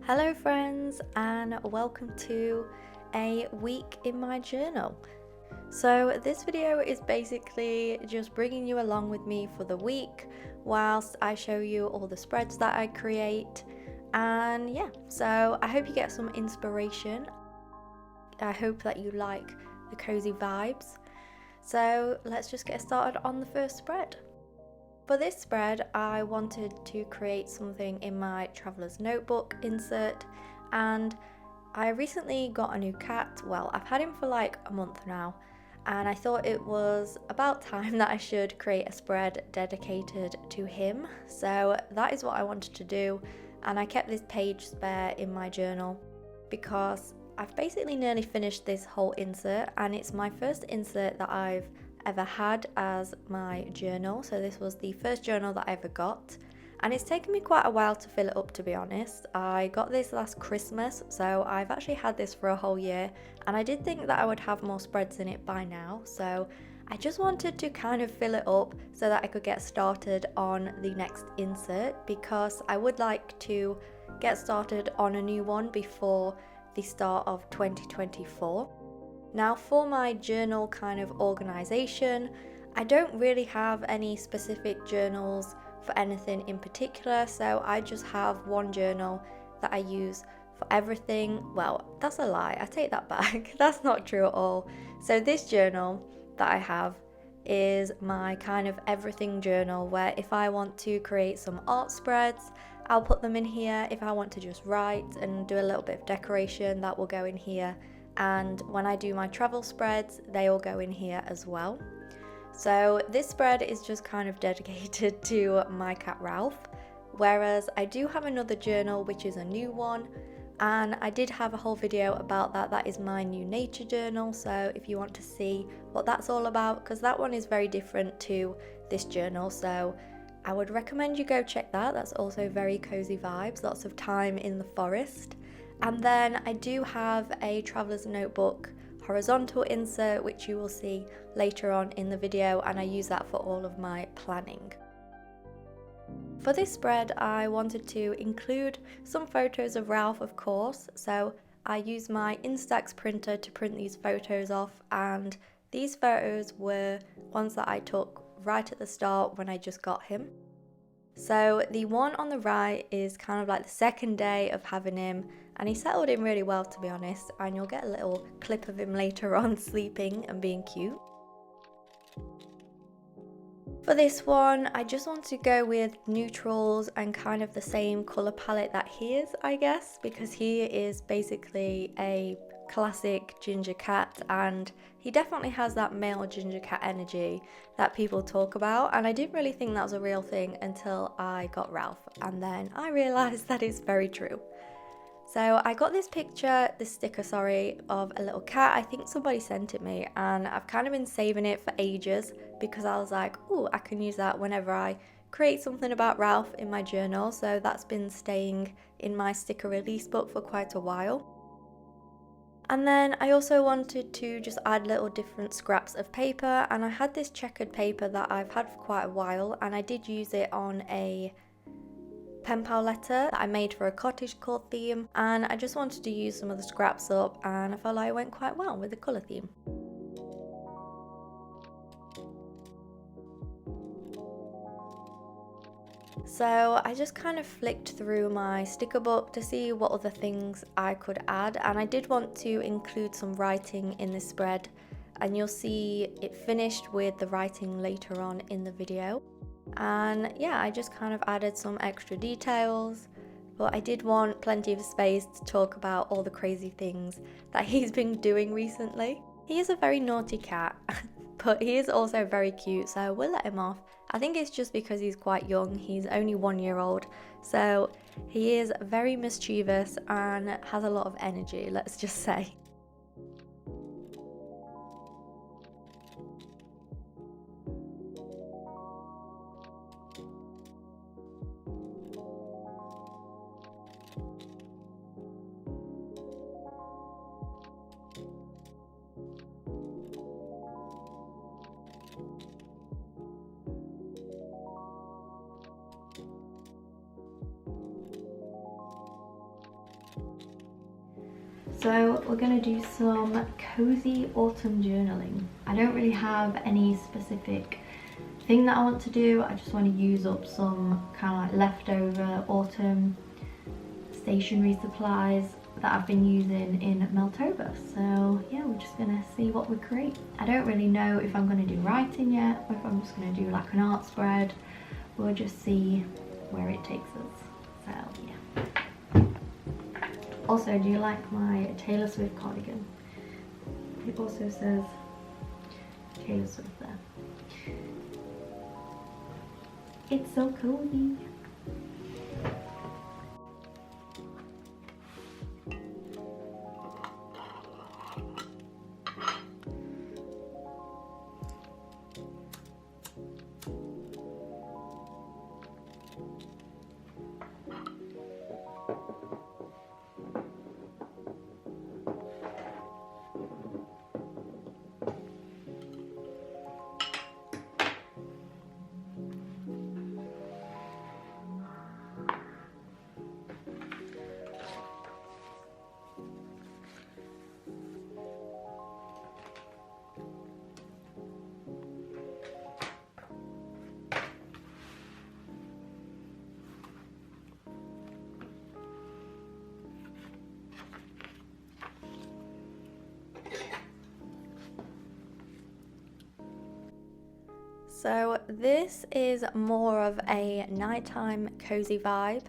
Hello friends, and welcome to a week in my journal. So this video is basically just bringing you along with me for the week whilst I show you all the spreads that I create. And yeah, so I hope you get some inspiration. I hope that you like the cozy vibes. So let's just get started on the first spread. For this spread, I wanted to create something in my traveller's notebook insert, and I recently got a new cat. Well, I've had him for like a month now, and I thought it was about time that I should create a spread dedicated to him. So that is what I wanted to do, and I kept this page spare in my journal because I've basically nearly finished this whole insert, and it's my first insert that I've ever had as my journal. So this was the first journal that I ever got, and it's taken me quite a while to fill it up, to be honest. I got this last Christmas, so I've actually had this for a whole year, and I did think that I would have more spreads in it by now, so I just wanted to kind of fill it up so that I could get started on the next insert, because I would like to get started on a new one before the start of 2024. Now, for my journal kind of organisation, I don't really have any specific journals for anything in particular, so I just have one journal that I use for everything. Well, that's a lie, I take that back. That's not true at all. So this journal that I have is my kind of everything journal, where if I want to create some art spreads, I'll put them in here. If I want to just write and do a little bit of decoration, that will go in here. And when I do my travel spreads, they all go in here as well. So this spread is just kind of dedicated to my cat Ralph, whereas I do have another journal which is a new one, and I did have a whole video about that. That is my new nature journal, so if you want to see what that's all about, because that one is very different to this journal, so I would recommend you go check that. That's also very cozy vibes, lots of time in the forest. And then I do have a traveller's notebook horizontal insert, which you will see later on in the video, and I use that for all of my planning. For this spread, I wanted to include some photos of Ralph, of course, so I used my Instax printer to print these photos off, and these photos were ones that I took right at the start when I just got him. So the one on the right is kind of like the second day of having him, and he settled in really well, to be honest, and you'll get a little clip of him later on sleeping and being cute. For this one, I just want to go with neutrals and kind of the same colour palette that he is, I guess, because he is basically a classic ginger cat, and he definitely has that male ginger cat energy that people talk about, and I didn't really think that was a real thing until I got Ralph, and then I realised that it's very true. So I got this sticker, of a little cat. I think somebody sent it me, and I've kind of been saving it for ages because I was like, oh, I can use that whenever I create something about Ralph in my journal. So that's been staying in my sticker release book for quite a while. And then I also wanted to just add little different scraps of paper, and I had this checkered paper that I've had for quite a while, and I did use it on a pen pal letter that I made for a cottagecore theme, and I just wanted to use some of the scraps up, and I felt like it went quite well with the colour theme. So I just kind of flicked through my sticker book to see what other things I could add, and I did want to include some writing in this spread, and you'll see it finished with the writing later on in the video. And yeah, I just kind of added some extra details, but I did want plenty of space to talk about all the crazy things that he's been doing recently. He is a very naughty cat, but he is also very cute, so we'll let him off. I think it's just because he's quite young. He's only 1 year old, so he is very mischievous and has a lot of energy, let's just say. So we're going to do some cozy autumn journaling. I don't really have any specific thing that I want to do. I just want to use up some kind of like leftover autumn stationery supplies that I've been using in Meltober. So yeah, we're just going to see what we create. I don't really know if I'm going to do writing yet or if I'm just going to do like an art spread. We'll just see where it takes us. So yeah. Also, do you like my Taylor Swift cardigan? It also says Taylor Swift there. It's so cozy. So this is more of a nighttime cozy vibe.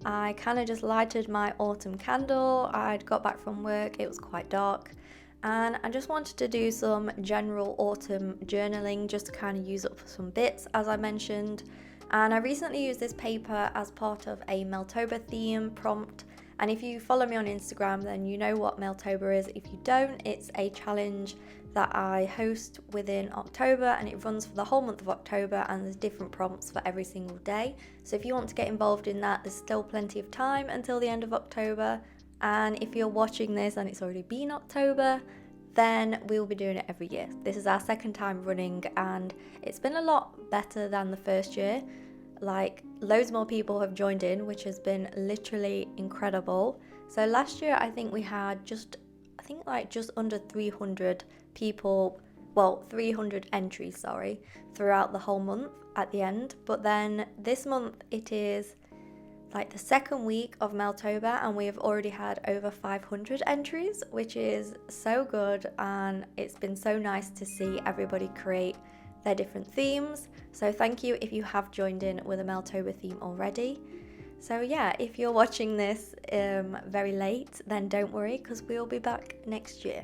I kind of just lighted my autumn candle. I'd got back from work, it was quite dark, and I just wanted to do some general autumn journaling just to kind of use up some bits, as I mentioned. And I recently used this paper as part of a Meltober theme prompt. And if you follow me on Instagram, then you know what Meltober is. If you don't, it's a challenge that I host within October, and it runs for the whole month of October, and there's different prompts for every single day. So if you want to get involved in that, there's still plenty of time until the end of October. And if you're watching this and it's already been October, then we'll be doing it every year. This is our second time running, and it's been a lot better than the first year. Like, loads more people have joined in, which has been literally incredible. So last year I think we had just under 300 people, well, 300 entries, sorry, throughout the whole month at the end. But then this month it is like the second week of Meltober, and we have already had over 500 entries, which is so good, and it's been so nice to see everybody create their different themes. So thank you if you have joined in with a Meltober theme already. So yeah, if you're watching this very late, then don't worry, because we'll be back next year.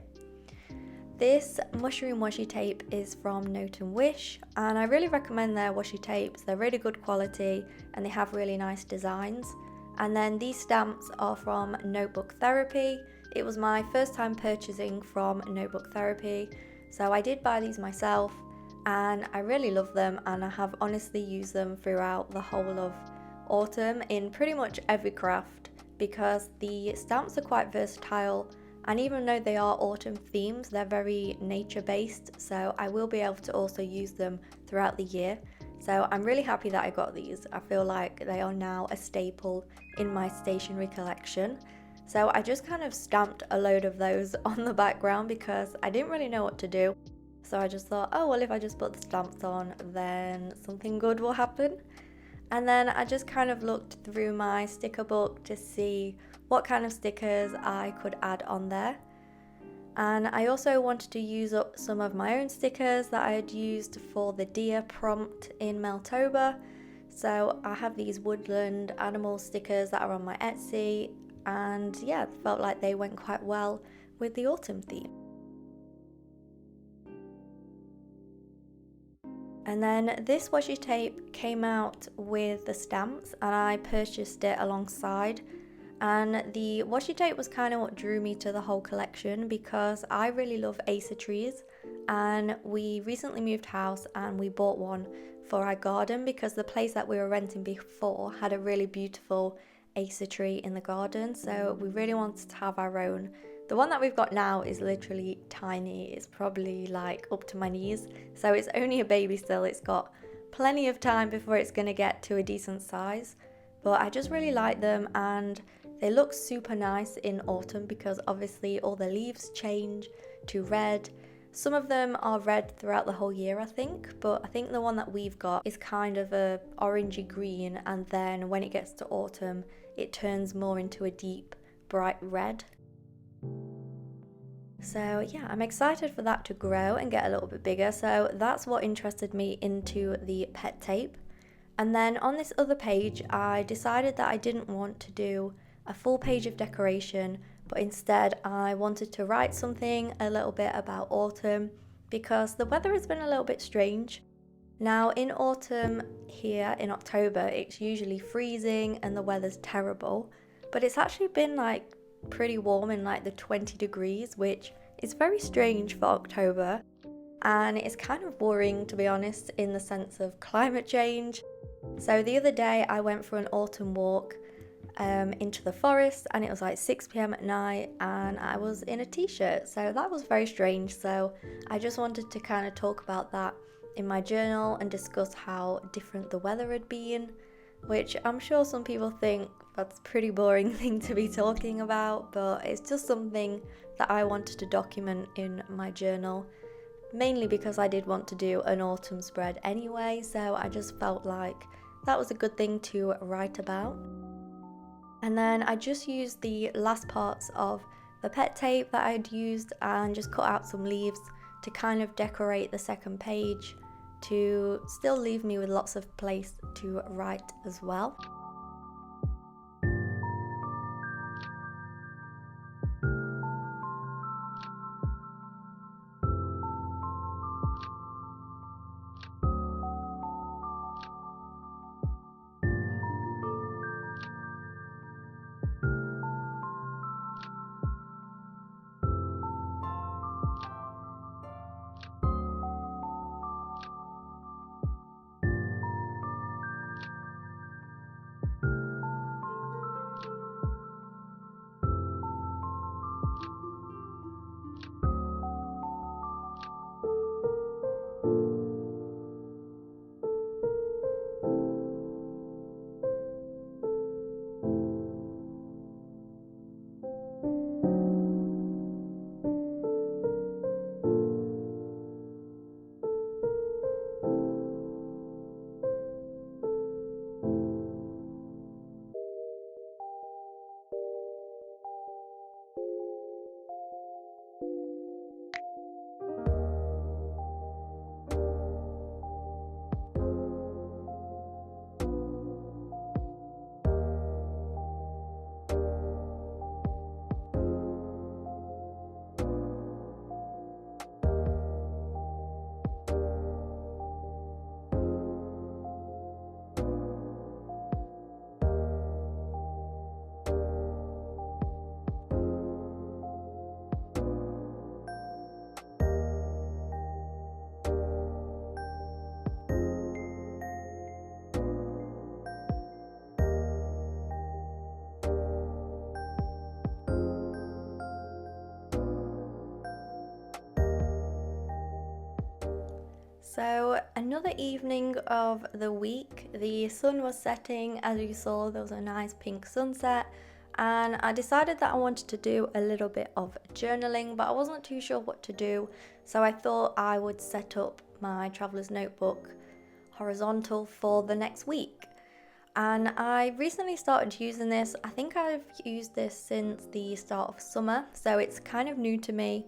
This mushroom washi tape is from Note and Wish, and I really recommend their washi tapes. They're really good quality and they have really nice designs. And then these stamps are from Notebook Therapy. It was my first time purchasing from Notebook Therapy, so I did buy these myself, and I really love them, and I have honestly used them throughout the whole of autumn in pretty much every craft, because the stamps are quite versatile, and even though they are autumn themes, they're very nature based, so I will be able to also use them throughout the year. So I'm really happy that I got these. I feel like they are now a staple in my stationery collection. So I just kind of stamped a load of those on the background because I didn't really know what to do. So I just thought, oh well, if I just put the stamps on, then something good will happen. And then I just kind of looked through my sticker book to see what kind of stickers I could add on there. And I also wanted to use up some of my own stickers that I had used for the deer prompt in Meltober. So I have these woodland animal stickers that are on my Etsy, and yeah, felt like they went quite well with the autumn theme. And then this washi tape came out with the stamps, and I purchased it alongside. And the washi tape was kind of what drew me to the whole collection, because I really love Acer trees, and we recently moved house and we bought one for our garden because the place that we were renting before had a really beautiful Acer tree in the garden, so we really wanted to have our own. The one that we've got now is literally tiny. It's probably like up to my knees, so it's only a baby still. It's got plenty of time before it's going to get to a decent size, but I just really like them, and They look super nice in autumn because obviously all the leaves change to red. Some of them are red throughout the whole year, I think, but I think the one that we've got is kind of a orangey green, and then when it gets to autumn it turns more into a deep bright red. So yeah, I'm excited for that to grow and get a little bit bigger. So that's what interested me into the pet tape. And then on this other page, I decided that I didn't want to do a full page of decoration, but instead I wanted to write something a little bit about autumn because the weather has been a little bit strange. Now in autumn here in October, it's usually freezing and the weather's terrible, but it's actually been like pretty warm in like the 20 degrees, which is very strange for October, and it's kind of worrying, to be honest, in the sense of climate change. So the other day I went for an autumn walk into the forest, and it was like 6 p.m. at night and I was in a t-shirt, so that was very strange. So I just wanted to kind of talk about that in my journal and discuss how different the weather had been, which I'm sure some people think that's a pretty boring thing to be talking about, but it's just something that I wanted to document in my journal, mainly because I did want to do an autumn spread anyway, so I just felt like that was a good thing to write about. And then I just used the last parts of the pet tape that I'd used and just cut out some leaves to kind of decorate the second page to still leave me with lots of place to write as well. So another evening of the week, the sun was setting. As you saw, there was a nice pink sunset, and I decided that I wanted to do a little bit of journaling, but I wasn't too sure what to do, so I thought I would set up my traveler's notebook horizontal for the next week. And I recently started using this. I think I've used this since the start of summer, so it's kind of new to me,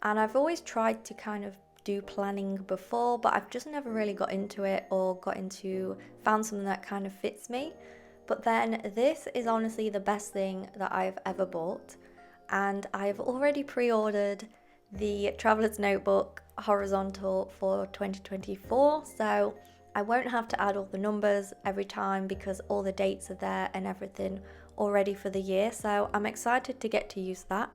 and I've always tried to kind of do planning before, but I've just never really got into it or found something that kind of fits me. But then this is honestly the best thing that I've ever bought, and I've already pre-ordered the Traveler's Notebook horizontal for 2024, so I won't have to add all the numbers every time because all the dates are there and everything already for the year, so I'm excited to get to use that.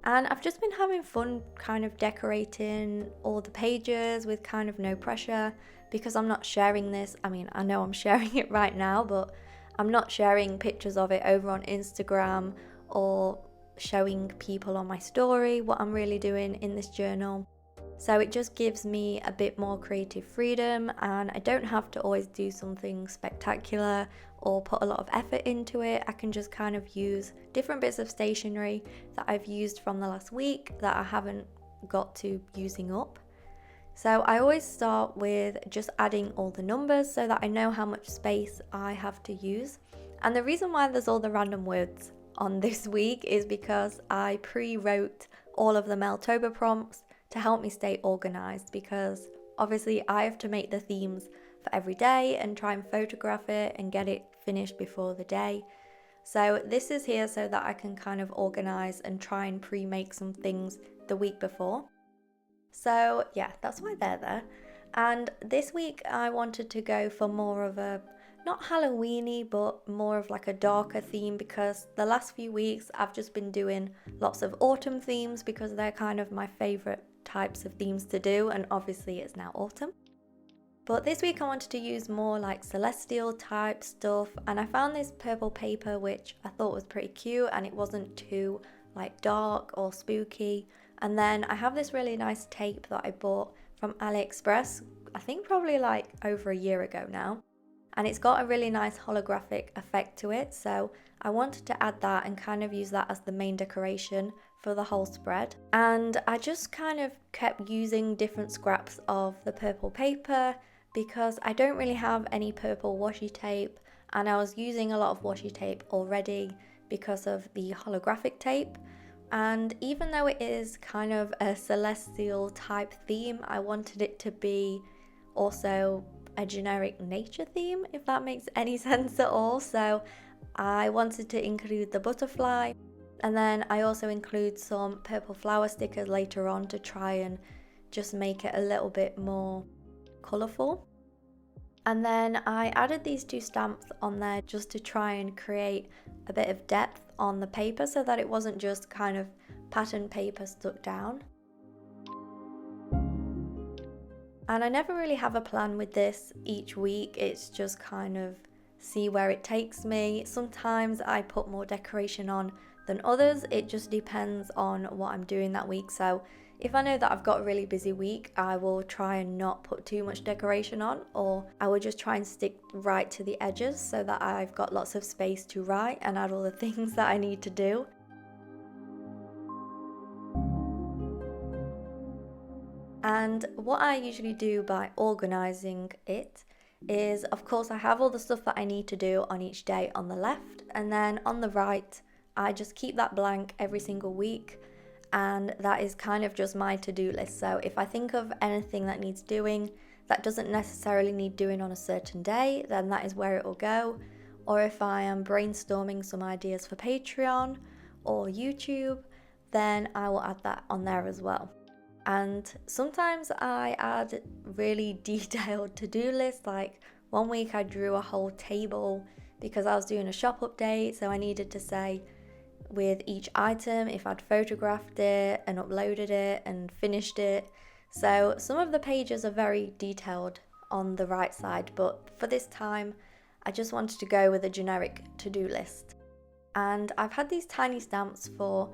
And I've just been having fun kind of decorating all the pages with kind of no pressure, because I'm not sharing this. I mean, I know I'm sharing it right now, but I'm not sharing pictures of it over on Instagram or showing people on my story what I'm really doing in this journal. So it just gives me a bit more creative freedom, and I don't have to always do something spectacular or put a lot of effort into it. I can just kind of use different bits of stationery that I've used from the last week that I haven't got to using up. So I always start with just adding all the numbers so that I know how much space I have to use. And the reason why there's all the random words on this week is because I pre-wrote all of the Mailtober prompts to help me stay organized, because obviously I have to make the themes for every day and try and photograph it and get it finished before the day. So this is here so that I can kind of organize and try and pre-make some things the week before. So yeah, that's why they're there. And this week I wanted to go for more of a, not Halloweeny, but more of like a darker theme, because the last few weeks I've just been doing lots of autumn themes because they're kind of my favorite types of themes to do, and obviously it's now autumn. But this week I wanted to use more like celestial type stuff, and I found this purple paper which I thought was pretty cute, and it wasn't too like dark or spooky. And then I have this really nice tape that I bought from AliExpress, I think probably like over a year ago now. And it's got a really nice holographic effect to it, so I wanted to add that and kind of use that as the main decoration for the whole spread. And I just kind of kept using different scraps of the purple paper because I don't really have any purple washi tape, and I was using a lot of washi tape already because of the holographic tape. And even though it is kind of a celestial type theme, I wanted it to be also a generic nature theme, if that makes any sense at all. So I wanted to include the butterfly, and then I also include some purple flower stickers later on to try and just make it a little bit more colourful. And then I added these two stamps on there just to try and create a bit of depth on the paper so that it wasn't just kind of pattern paper stuck down. And I never really have a plan with this each week, it's just kind of see where it takes me. Sometimes I put more decoration on than others, it just depends on what I'm doing that week. So if I know that I've got a really busy week, I will try and not put too much decoration on, or I will just try and stick right to the edges so that I've got lots of space to write and add all the things that I need to do. And what I usually do by organising it is, of course, I have all the stuff that I need to do on each day on the left, and then on the right, I just keep that blank every single week, and that is kind of just my to-do list. So if I think of anything that needs doing that doesn't necessarily need doing on a certain day, then that is where it will go. Or if I am brainstorming some ideas for Patreon or YouTube, then I will add that on there as well. And sometimes I add really detailed to-do lists. Like one week I drew a whole table because I was doing a shop update, so I needed to say with each item if I'd photographed it and uploaded it and finished it. So some of the pages are very detailed on the right side, but for this time I just wanted to go with a generic to-do list. And I've had these tiny stamps for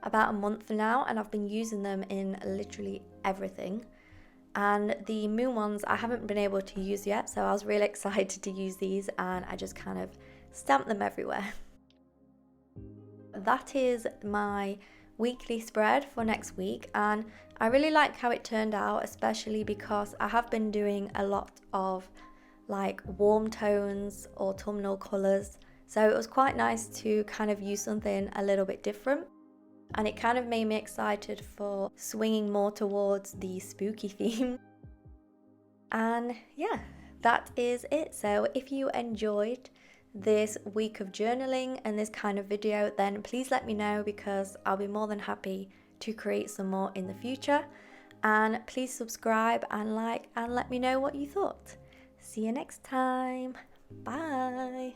about a month now, and I've been using them in literally everything. And the moon ones I haven't been able to use yet, so I was really excited to use these, and I just kind of stamped them everywhere. That is my weekly spread for next week, and I really like how it turned out, especially because I have been doing a lot of like warm tones, autumnal colours, so it was quite nice to kind of use something a little bit different. And it kind of made me excited for swinging more towards the spooky theme. And yeah, that is it. So if you enjoyed this week of journaling and this kind of video, then please let me know, because I'll be more than happy to create some more in the future. And please subscribe and like and let me know what you thought. See you next time. Bye.